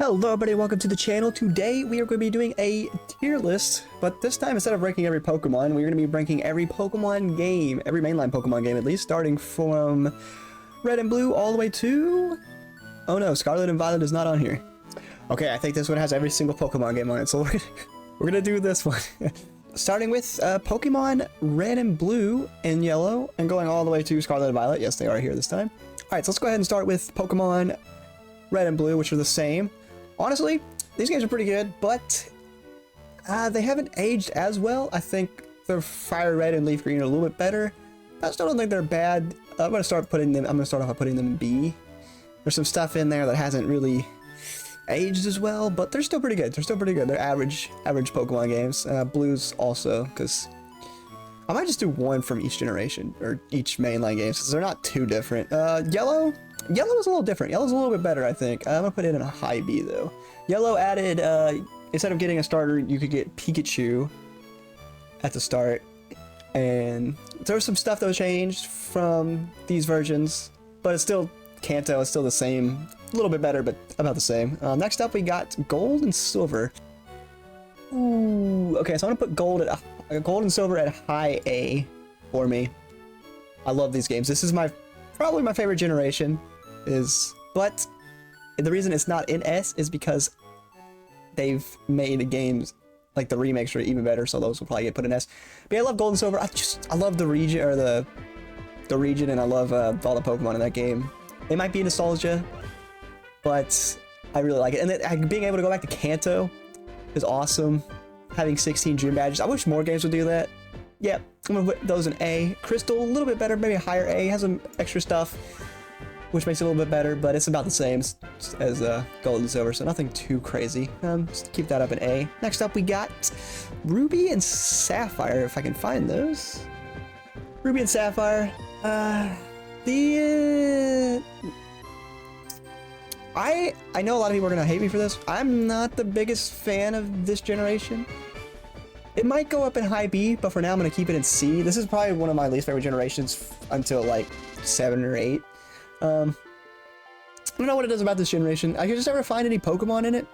Hello everybody, welcome to the channel. Today we are going to be doing a tier list, but this time instead of ranking every Pokemon, we're going to be ranking every Pokemon game, every mainline Pokemon game at least, starting from Red and Blue all the way to... Oh no, Scarlet and Violet is not on here. Okay, I think this one has every single Pokemon game on it, so we're going to do this one. Starting with Pokemon Red and Blue and Yellow, and going all the way to Scarlet and Violet. Yes, they are here this time. Alright, so let's go ahead and start with Pokemon Red and Blue, which are the same. Honestly, these games are pretty good, but they haven't aged as well. I think the FireRed and Leaf Green are a little bit better. I still don't think they're bad. I'm gonna start off by putting them in B. There's some stuff in there that hasn't really aged as well, but they're still pretty good. They're average Pokemon games. Blues also, because I might just do one from each generation or each mainline games, because they're not too different. Yellow is a little different. Yellow's a little bit better, I think. I'm gonna put it in a high B though. Yellow added, instead of getting a starter, you could get Pikachu at the start. And there's some stuff that was changed from these versions, but it's still Kanto, it's still the same. A little bit better, but about the same. Next up, we got Gold and Silver. Ooh, okay, so I'm gonna put Gold and Silver at high A for me. I love these games. This is probably my favorite generation. But the reason it's not in S is because they've made the games, like the remakes, are even better, so those will probably get put in S. But yeah, I love Gold and Silver. I love the region, or the region, and I love all the Pokemon in that game. It might be nostalgia, but I really like it. And then being able to go back to Kanto is awesome. Having 16 gym badges. I wish more games would do that. Yeah, I'm gonna put those in A. Crystal, a little bit better, maybe a higher A. Has some extra stuff, which makes it a little bit better, but it's about the same as Gold and Silver, so nothing too crazy. Just keep that up in A. Next up, we got Ruby and Sapphire, if I can find those. Ruby and Sapphire. I know a lot of people are gonna hate me for this. I'm not the biggest fan of this generation. It might go up in high B, but for now I'm gonna keep it in C. This is probably one of my least favorite generations until like 7 or 8. I don't know what it is about this generation. I just never find any Pokemon in it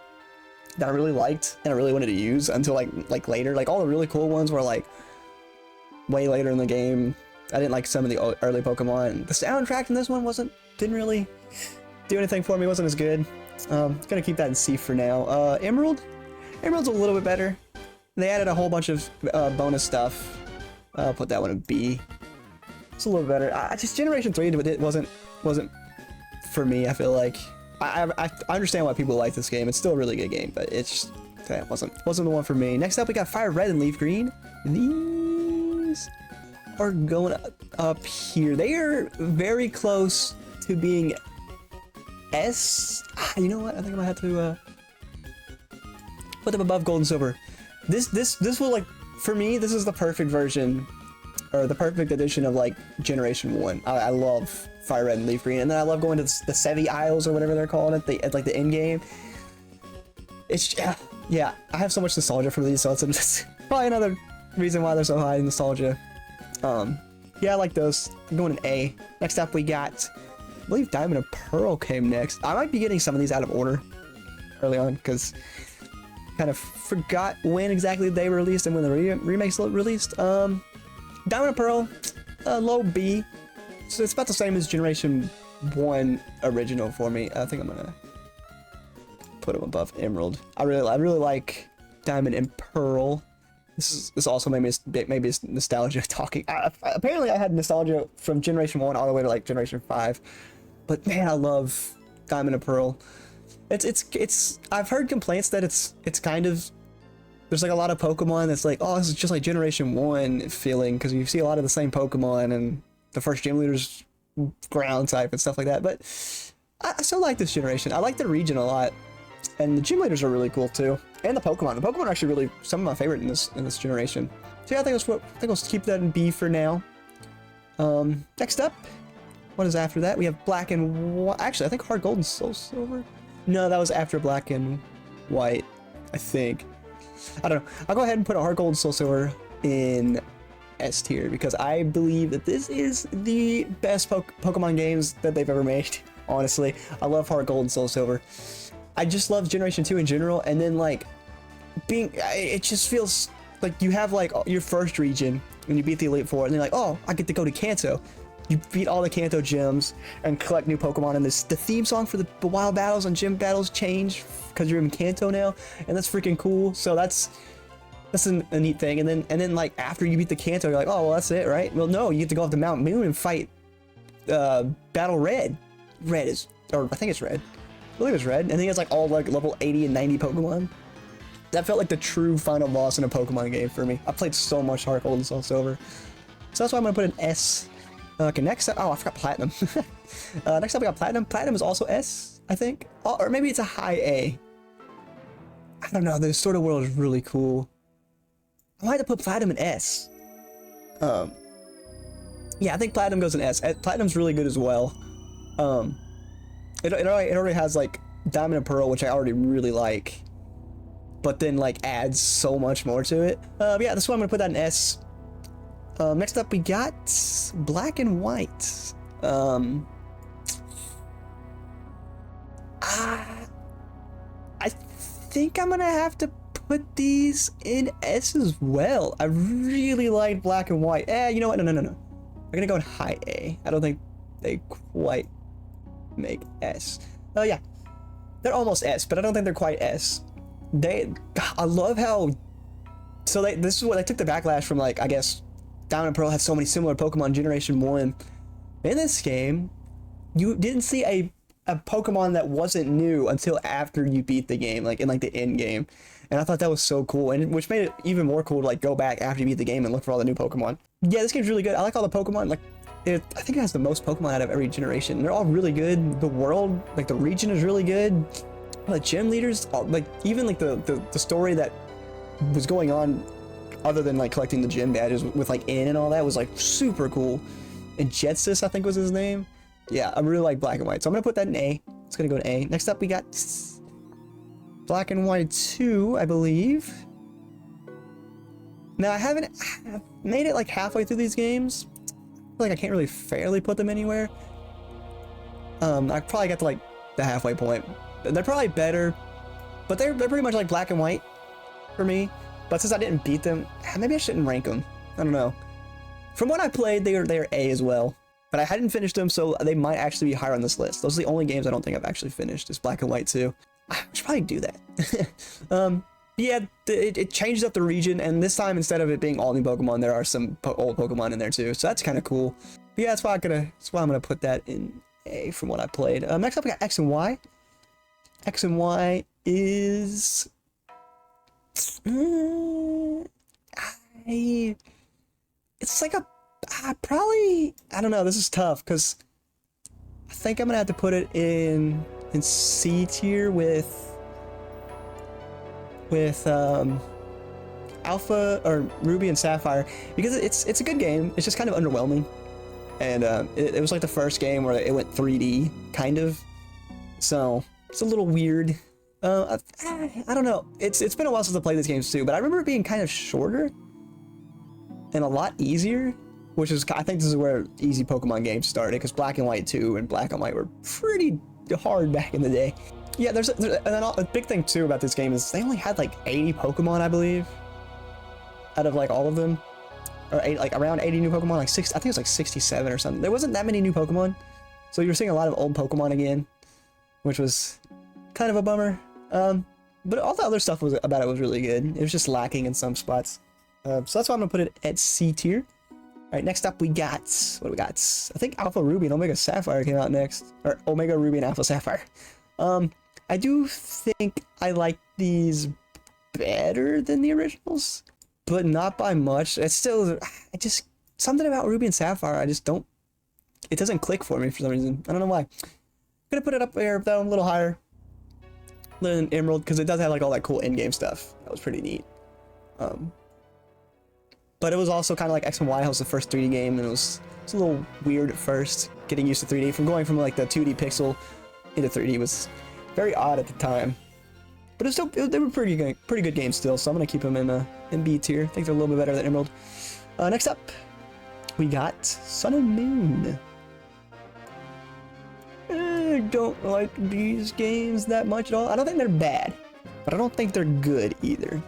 that I really liked and I really wanted to use until like later. Like all the really cool ones were like way later in the game. I didn't like some of the early Pokemon. The soundtrack in this one didn't really do anything for me. It wasn't as good. Gonna keep that in C for now. Emerald's a little bit better. They added a whole bunch of bonus stuff. I'll put that one in B. It's a little better. Just Generation 3, but it wasn't for me. I feel like I understand why people like this game. It's still a really good game, but it's just, that wasn't the one for me. Next up, we got FireRed and Leaf Green. These are going up here. They are very close to being S. You know what? I think I might have to put them above Gold and Silver. This will, like, for me, this is the perfect version, or the perfect edition of like Generation 1. I love FireRed and Leaf Green, and then I love going to the Sevi Isles or whatever they're calling it, at like the end game. It's yeah, I have so much nostalgia for these, so it's probably another reason why they're so high in nostalgia. Yeah, I like those. I'm going in A. Next up, we got, I believe Diamond and Pearl came next. I might be getting some of these out of order early on because kind of forgot when exactly they were released and when the remakes released. Diamond and Pearl, low B. So it's about the same as Generation 1 original for me. I think I'm gonna put them above Emerald. I really like Diamond and Pearl. This also maybe it's nostalgia talking. Apparently I had nostalgia from Generation 1 all the way to like Generation 5. But man, I love Diamond and Pearl. It's I've heard complaints that it's kind of, there's like a lot of Pokemon that's like, oh, this is just like Generation 1 feeling, because you see a lot of the same Pokemon and the first gym leader's ground type and stuff like that. But I still like this generation. I like the region a lot, and the gym leaders are really cool too, and the Pokemon are actually really some of my favorite in this generation. So yeah, I think we'll keep that in B for now. Next up, what is after that? We have Black and White. Actually, I think Heart Gold and Soul Silver. No, that was after Black and White, I think. I don't know. I'll go ahead and put a Heart Gold and Soul Silver in S tier because I believe that this is the best Pokemon games that they've ever made. Honestly, I love Heart Gold and Soul Silver. I just love Generation 2 in general, and then like it just feels like you have like your first region when you beat the Elite Four, and then like, oh, I get to go to Kanto. You beat all the Kanto gyms and collect new Pokemon, and the theme song for the wild battles and gym battles change because you're in Kanto now, and that's freaking cool. So that's a neat thing. And then like after you beat the Kanto, you're like, oh well, that's it, right? Well, no, you get to go up to Mount Moon and fight Battle Red. Red is, or I think it's Red. I believe it's Red. And he has like all like level 80 and 90 Pokemon. That felt like the true final boss in a Pokemon game for me. I played so much Heart Gold and Soul Silver. So that's why I'm gonna put an S. Okay, next up, oh, I forgot Platinum. Next up we got Platinum. Platinum is also S, I think. Oh, or maybe it's a high A. I don't know, the Sword of the World is really cool. I might have to put Platinum in S. Yeah, I think Platinum goes in S. Platinum's really good as well. It already has like Diamond and Pearl, which I already really like, but then like adds so much more to it. Yeah, that's why I'm gonna put that in S. Next up we got Black and White. I think I'm gonna have to put these in S as well. I really like Black and White. You know what? No. We're gonna go in high A. I don't think they quite make S. Oh yeah, they're almost S, but I don't think they're quite S. I love how. So this is what they took the backlash from, like, I guess Diamond and Pearl had so many similar Pokemon Generation 1. In this game, you didn't see a Pokemon that wasn't new until after you beat the game, like in like the end game. And I thought that was so cool, and which made it even more cool to like go back after you beat the game and look for all the new Pokemon. Yeah, this game's really good. I like all the Pokemon. Like, I think it has the most Pokemon out of every generation. They're all really good. The world, like the region, is really good. The gym leaders, like even like the story that was going on, other than like collecting the gym badges with like N and all that, was like super cool. And Jetsis, I think was his name. Yeah, I really like Black and White, so I'm gonna put that in A. It's gonna go to A. Next up, we got Black and White 2, I believe. Now, I haven't made it like halfway through these games. I feel like I can't really fairly put them anywhere. I probably got to like the halfway point. They're probably better, but they're pretty much like Black and White for me. But since I didn't beat them, maybe I shouldn't rank them. I don't know. From what I played, they are A as well. But I hadn't finished them, so they might actually be higher on this list. Those are the only games I don't think I've actually finished, is Black and White 2. I should probably do that. Yeah, it changes up the region, and this time, instead of it being all new Pokemon, there are some old Pokemon in there too, so that's kind of cool. But yeah, that's why I'm gonna put that in A from what I played. Next up, we got X and Y. X and Y is... it's like a... probably... I don't know, this is tough, because I think I'm gonna have to put it in C tier with Alpha or Ruby and Sapphire, because it's a good game. It's just kind of underwhelming, and it was like the first game where it went 3D kind of, so it's a little weird. I don't know. It's been a while since I played these games too, but I remember it being kind of shorter and a lot easier, which is, I think this is where easy Pokemon games started, because Black and White 2 and Black and White were pretty hard back in the day. Yeah, there's a big thing too about this game is they only had like 80 Pokemon, I believe, out of like all of them, or like around 80 new Pokemon, like I think it was like 67 or something. There wasn't that many new Pokemon, so you were seeing a lot of old Pokemon again, which was kind of a bummer. But all the other stuff about it was really good. It was just lacking in some spots. So that's why I'm gonna put it at C tier. All right, next up we got, what do we got? I think Alpha Ruby and Omega Sapphire came out next, or Omega Ruby and Alpha Sapphire. I do think I like these better than the originals, but not by much. It's still, something about Ruby and Sapphire, I just don't, it doesn't click for me for some reason. I don't know why. I'm gonna put it up there though, a little higher than Emerald, because it does have like all that cool in-game stuff. That was pretty neat. But it was also kind of like X and Y. It was the first 3D game, and it was a little weird at first, getting used to 3D. From going from like the 2D pixel into 3D was very odd at the time. But it's still, they were pretty good games still, so I'm gonna keep them in B tier. I think they're a little bit better than Emerald. Next up, we got Sun and Moon. don't like these games that much at all. I don't think they're bad, but I don't think they're good either.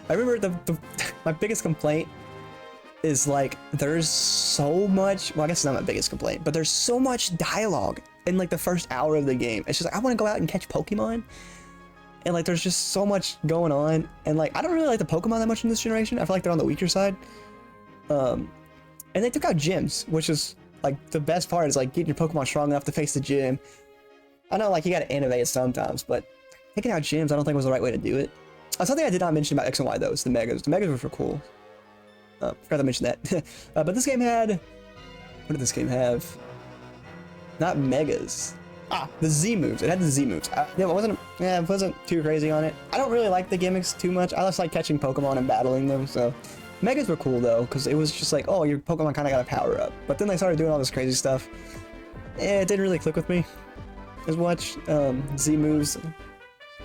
I remember my biggest complaint is like there's so much, well I guess it's not my biggest complaint, but there's so much dialogue in like the first hour of the game. It's just like I want to go out and catch Pokemon, and like there's just so much going on, and like I don't really like the Pokemon that much in this generation. I feel like they're on the weaker side. And they took out gyms, which is like the best part, is like getting your Pokemon strong enough to face the gym. I know like you gotta innovate sometimes, but taking out gyms I don't think was the right way to do it. Something I did not mention about X and Y though is the Megas. The Megas were cool. Forgot to mention that. But this game had... What did this game have? Not Megas. The Z moves. It had the Z moves. Yeah, it wasn't too crazy on it. I don't really like the gimmicks too much. I just like catching Pokemon and battling them, so... Megas were cool though, because it was just like, oh, your Pokemon kind of got a power up. But then they started doing all this crazy stuff. It didn't really click with me as much. Z moves.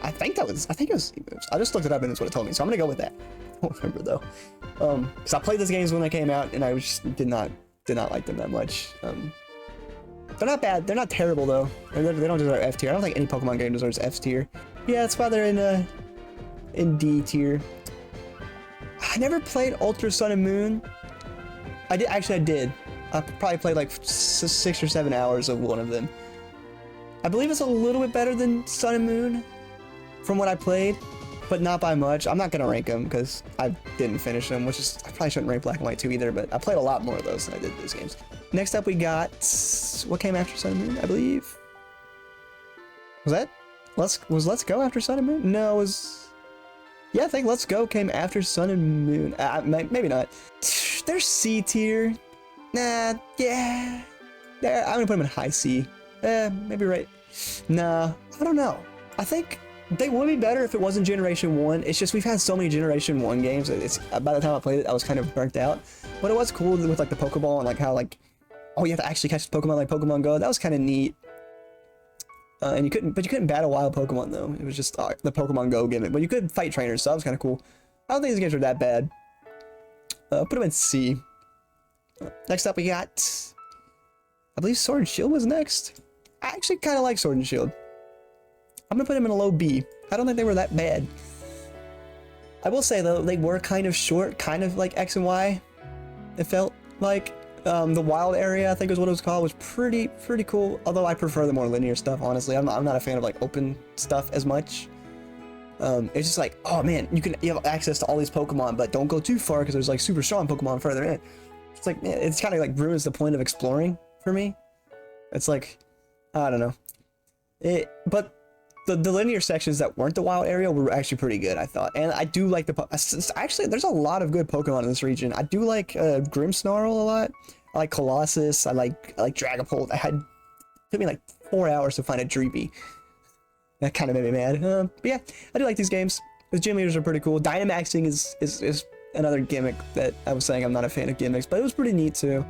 I think it was Z moves. I just looked it up and it's what it told me, so I'm gonna go with that. I don't remember though. Because I played these games when they came out and I just did not like them that much. They're not bad. They're not terrible though. They don't deserve F tier. I don't think any Pokemon game deserves F tier. Yeah, that's why they're in D tier. I never played Ultra Sun and Moon. I did. Actually, I did. I probably played like 6 or 7 hours of one of them. I believe it's a little bit better than Sun and Moon from what I played, but not by much. I'm not gonna rank them because I didn't finish them, which is, I probably shouldn't rank Black and White 2 either, but I played a lot more of those than I did those games. Next up we got, what came after Sun and Moon, I believe? Was Let's Go after Sun and Moon? No, it was, yeah, I think Let's Go came after Sun and Moon. Maybe not. They're C tier. Nah, yeah. I'm gonna put them in high C. Maybe right. Nah, I don't know. I think they would be better if it wasn't Generation 1. It's just we've had so many Generation 1 games. It's by the time I played it, I was kind of burnt out. But it was cool with like the Pokeball and like how like, oh, you have to actually catch the Pokemon like Pokemon Go. That was kind of neat. And you couldn't battle wild Pokemon though. It was just the Pokemon Go gimmick. But you could fight trainers, so that was kind of cool. I don't think these games are that bad. Put them in C. Next up we got, I believe Sword and Shield was next. I actually kind of like Sword and Shield. I'm gonna put them in a low B. I don't think they were that bad. I will say though, they were kind of short, kind of like X and Y. It felt like the wild area, I think is what it was called, was pretty cool. Although I prefer the more linear stuff, honestly. I'm not a fan of like open stuff as much. It's just like, oh man, you have access to all these Pokemon, but don't go too far because there's like super strong Pokemon further in. It's like, man, it's kind of like ruins the point of exploring for me. It's like, I don't know. But the linear sections that weren't the wild area were actually pretty good, I thought. And I do like actually, there's a lot of good Pokemon in this region. I do like Grimmsnarl a lot. I like Colossus. I like Dragapult. It took me like 4 hours to find a Dreepy. That kind of made me mad. But yeah, I do like these games. The gym leaders are pretty cool. Dynamaxing is another gimmick that I was saying I'm not a fan of gimmicks, but it was pretty neat too.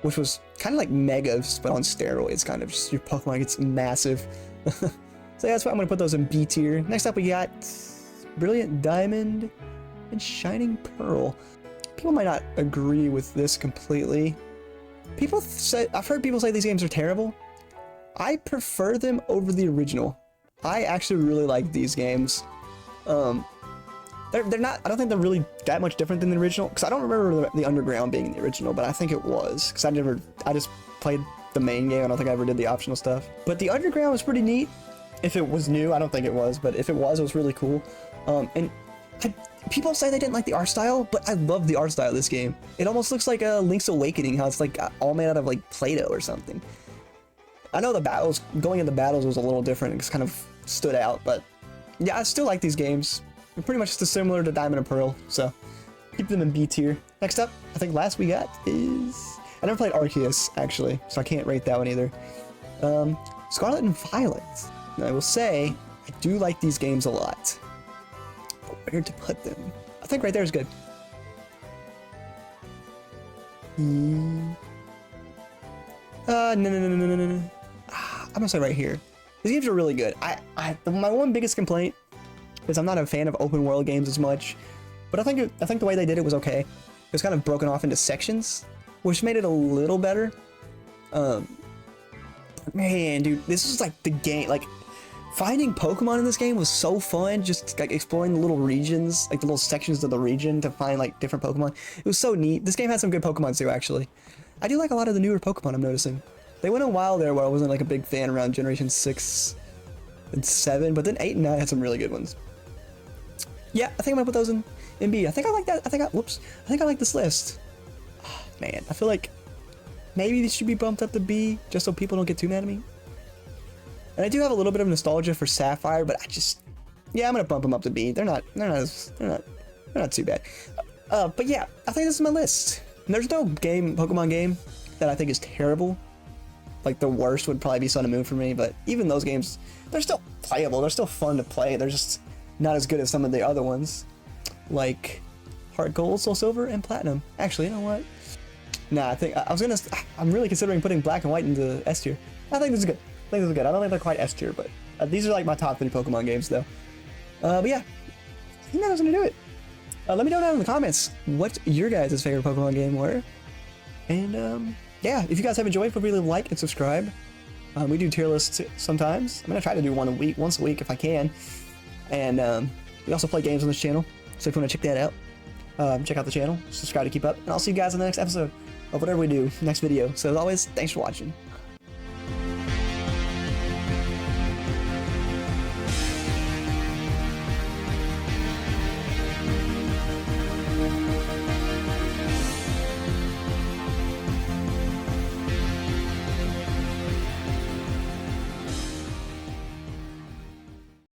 Which was kind of like Megas, but on steroids, kind of. Just your Pokemon gets massive. So yeah, that's why I'm going to put those in B tier. Next up, we got Brilliant Diamond and Shining Pearl. People might not agree with this completely. I've heard people say these games are terrible. I prefer them over the original. I actually really like these games. They're not, I don't think they're really that much different than the original, because I don't remember the Underground being in the original, but I think it was, because I just played the main game. I don't think I ever did the optional stuff. But the Underground was pretty neat. If it was new, I don't think it was, but if it was really cool. People say they didn't like the art style, but I love the art style of this game. It almost looks like a Link's Awakening, how it's like all made out of like Play-Doh or something. I know the battles, going into battles was a little different. It kind of stood out, but yeah, I still like these games. They're pretty much just similar to Diamond and Pearl, so keep them in B tier. Next up, I think last we got is, I never played Arceus actually, so I can't rate that one either. Scarlet and Violet. And I will say, I do like these games a lot. But where to put them? I think right there is good. No. I'm gonna say right here. These games are really good. My one biggest complaint is I'm not a fan of open world games as much, but I think the way they did it was okay. It was kind of broken off into sections, which made it a little better. But Man, dude, this was like the game. Like, finding Pokemon in this game was so fun. Just like exploring the little regions, like the little sections of the region to find like different Pokemon. It was so neat. This game had some good Pokemon too, actually. I do like a lot of the newer Pokemon I'm noticing. They went a while there where I wasn't like a big fan around Generation 6 and 7, but then 8 and 9 had some really good ones. Yeah, I think I'm gonna put those in B. I think I like that. Whoops. I think I like this list. Oh, man, I feel like maybe these should be bumped up to B just so people don't get too mad at me. And I do have a little bit of nostalgia for Sapphire, but yeah, I'm gonna bump them up to B. They're not too bad. But yeah, I think this is my list. And there's no Pokemon game that I think is terrible. Like the worst would probably be Sun and Moon for me, but even those games, they're still playable. They're still fun to play. They're just not as good as some of the other ones, like Heart Gold, Soul Silver, and Platinum. Actually, you know what? Nah, I'm really considering putting Black and White into S tier. I think this is good. I don't think they're quite S tier, but these are like my top 3 Pokemon games, though. But yeah, I think that was gonna do it. Let me know down in the comments what your guys' favorite Pokemon game were. And yeah, if you guys have enjoyed, feel free to like and subscribe. We do tier lists sometimes. I'm gonna try to do once a week if I can. And we also play games on this channel, so if you want to check that out, check out the channel, subscribe to keep up, and I'll see you guys in the next episode of whatever we do, next video. So as always, thanks for watching.